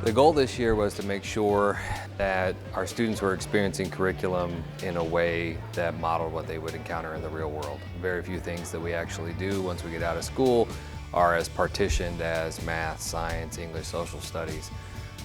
The goal this year was to make sure that our students were experiencing curriculum in a way that modeled what they would encounter in the real world. Very few things that we actually do once we get out of school are as partitioned as math, science, English, social studies.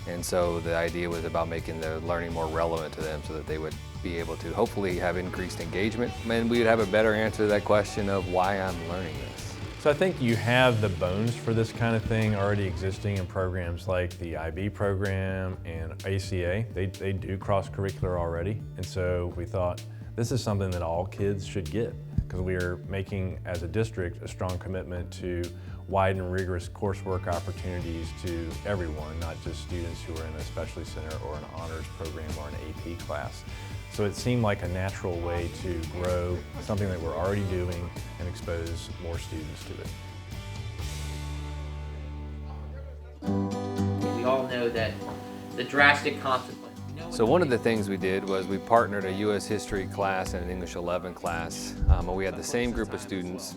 And so the idea was about making the learning more relevant to them so that they would be able to hopefully have increased engagement, and we would have a better answer to that question of why I'm learning this. So I think you have the bones for this kind of thing already existing in programs like the IB program and ACA. They do cross-curricular already, and so we thought this is something that all kids should get, because we are making, as a district, a strong commitment to wide and rigorous coursework opportunities to everyone, not just students who are in a specialty center or an honors program or an AP class. So it seemed like a natural way to grow something that we're already doing and expose more students to it. We all know that the drastic consequence. So one of the things we did was we partnered a U.S. history class and an English 11 class. And we had the same group of students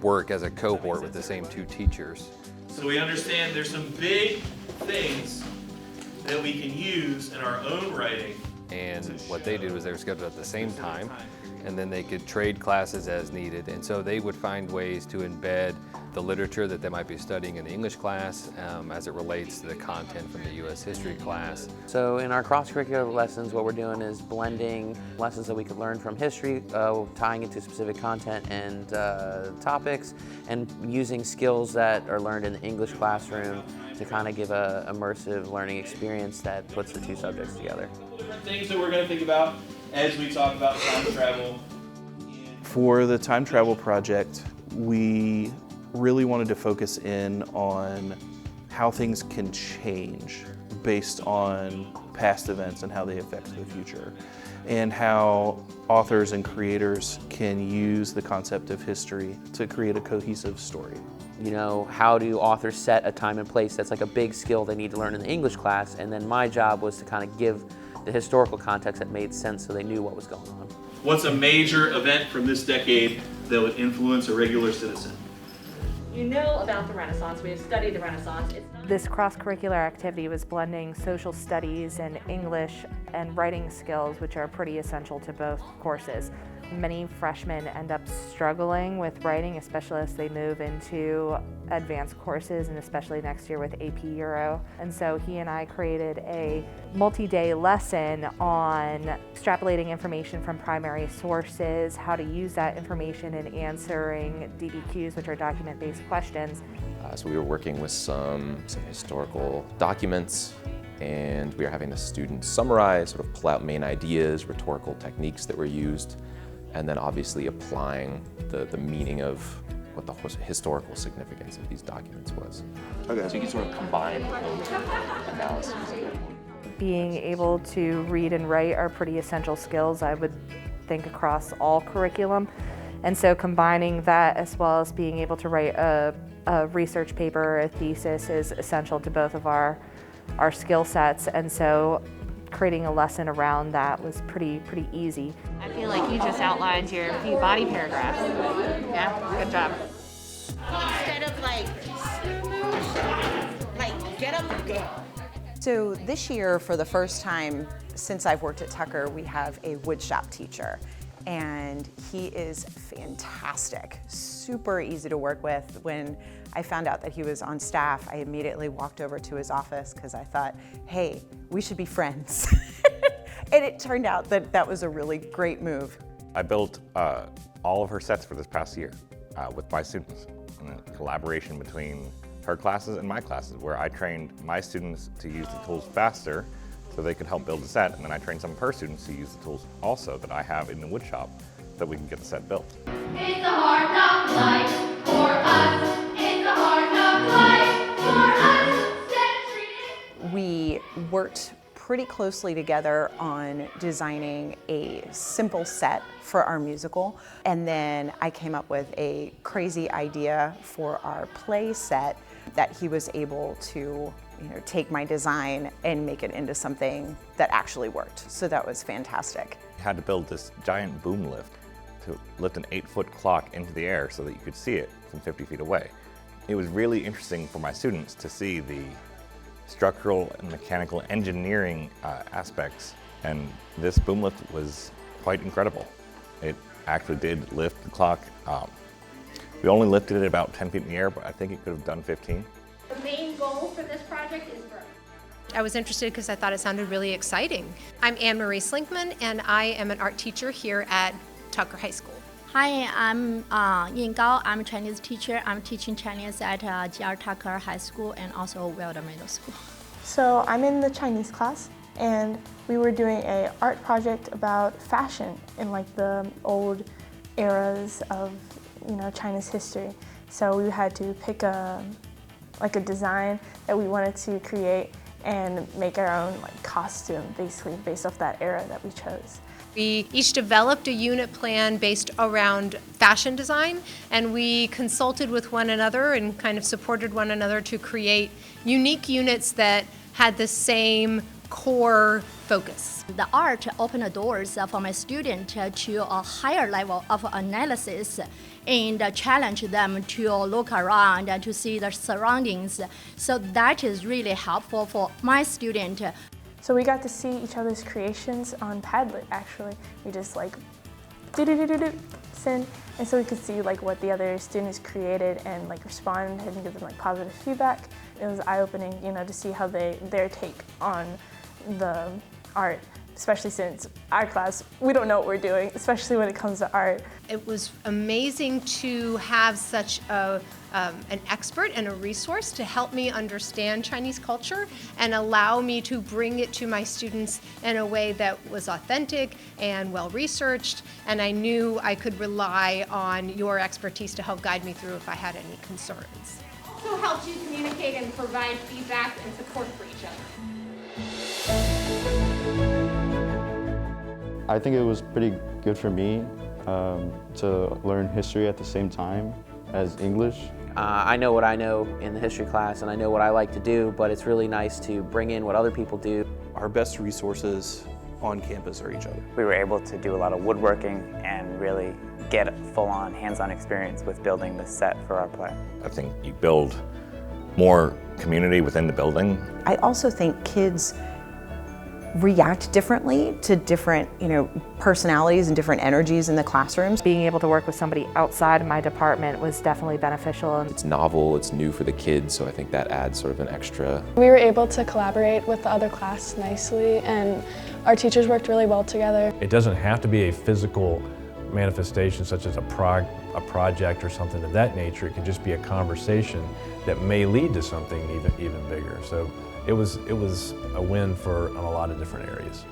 work as a cohort with the same two teachers. So we understand there's some big things that we can use in our own writing. And what they did was they were scheduled at the same time, and then they could trade classes as needed. And so they would find ways to embed the literature that they might be studying in the English class as it relates to the content from the U.S. history class. So in our cross-curricular lessons, what we're doing is blending lessons that we could learn from history, tying it to specific content and topics, and using skills that are learned in the English classroom to kind of give a immersive learning experience that puts the two subjects together. Different things that we're going to think about as we talk about time travel. For the time travel project, we really wanted to focus in on how things can change based on past events and how they affect the future, and how authors and creators can use the concept of history to create a cohesive story. You know, how do authors set a time and place? That's like a big skill they need to learn in the English class, and then my job was to kind of give the historical context that made sense so they knew what was going on. What's a major event from this decade that would influence a regular citizen? You know about the Renaissance, we have studied the Renaissance. This cross-curricular activity was blending social studies and English and writing skills, which are pretty essential to both courses. Many freshmen end up struggling with writing, especially as they move into advanced courses, and especially next year with AP Euro. And so he and I created a multi-day lesson on extrapolating information from primary sources, how to use that information in answering DBQs, which are document-based questions. So we were working with some historical documents, and we were having the students summarize, sort of pull out main ideas, rhetorical techniques that were used, and then obviously applying the meaning of what the historical significance of these documents was. Okay. So you can sort of combine both analyses. Being able to read and write are pretty essential skills, I would think, across all curriculum. And so combining that as well as being able to write a research paper or a thesis is essential to both of our skill sets. And so creating a lesson around that was pretty easy. I feel like you just outlined your few body paragraphs. Yeah, good job. Instead of like get up and go. So this year, for the first time since I've worked at Tucker, we have a woodshop teacher. And he is fantastic, super easy to work with. When I found out that he was on staff, I immediately walked over to his office because I thought, hey, we should be friends. And it turned out that that was a really great move. I built all of her sets for this past year with my students, in a collaboration between her classes and my classes, where I trained my students to use the tools faster so they could help build a set, and then I trained some of her students to use the tools also that I have in the woodshop so that we can get the set built. It's a hard knock life for us. It's a hard knock life for us. We worked pretty closely together on designing a simple set for our musical, and then I came up with a crazy idea for our play set that he was able to take my design and make it into something that actually worked. So that was fantastic. I had to build this giant boom lift to lift an 8-foot clock into the air so that you could see it from 50 feet away. It was really interesting for my students to see the structural and mechanical engineering aspects, and this boom lift was quite incredible. It actually did lift the clock. We only lifted it about 10 feet in the air, but I think it could have done 15. The main goal for this project is growth. I was interested because I thought it sounded really exciting. I'm Anne-Marie Slinkman, and I am an art teacher here at Tucker High School. Hi, I'm Yin Gao. I'm a Chinese teacher. I'm teaching Chinese at GR Tucker High School and also Wilder Middle School. So I'm in the Chinese class, and we were doing an art project about fashion in like the old eras of China's history. So we had to pick a design that we wanted to create and make our own costume, basically based off that era that we chose. We each developed a unit plan based around fashion design, and we consulted with one another and kind of supported one another to create unique units that had the same core focus. The art opened the doors for my students to a higher level of analysis and challenge them to look around and to see the surroundings. So that is really helpful for my student. So we got to see each other's creations on Padlet, actually. We just do send, and so we could see what the other students created and respond and give them positive feedback. It was eye-opening, to see how their take on the art, especially since our class, we don't know what we're doing, especially when it comes to art. It was amazing to have such an expert and a resource to help me understand Chinese culture and allow me to bring it to my students in a way that was authentic and well-researched, and I knew I could rely on your expertise to help guide me through if I had any concerns. Also helps you communicate and provide feedback and support for each other. I think it was pretty good for me to learn history at the same time as English. I know what I know in the history class, and I know what I like to do, but it's really nice to bring in what other people do. Our best resources on campus are each other. We were able to do a lot of woodworking and really get full-on hands-on experience with building the set for our play. I think you build more community within the building. I also think kids react differently to different, personalities and different energies in the classrooms. Being able to work with somebody outside of my department was definitely beneficial. It's novel, it's new for the kids, so I think that adds sort of an extra. We were able to collaborate with the other class nicely, and our teachers worked really well together. It doesn't have to be a physical manifestation such as a project or something of that nature. It could just be a conversation that may lead to something even bigger. So it was a win for on a lot of different areas.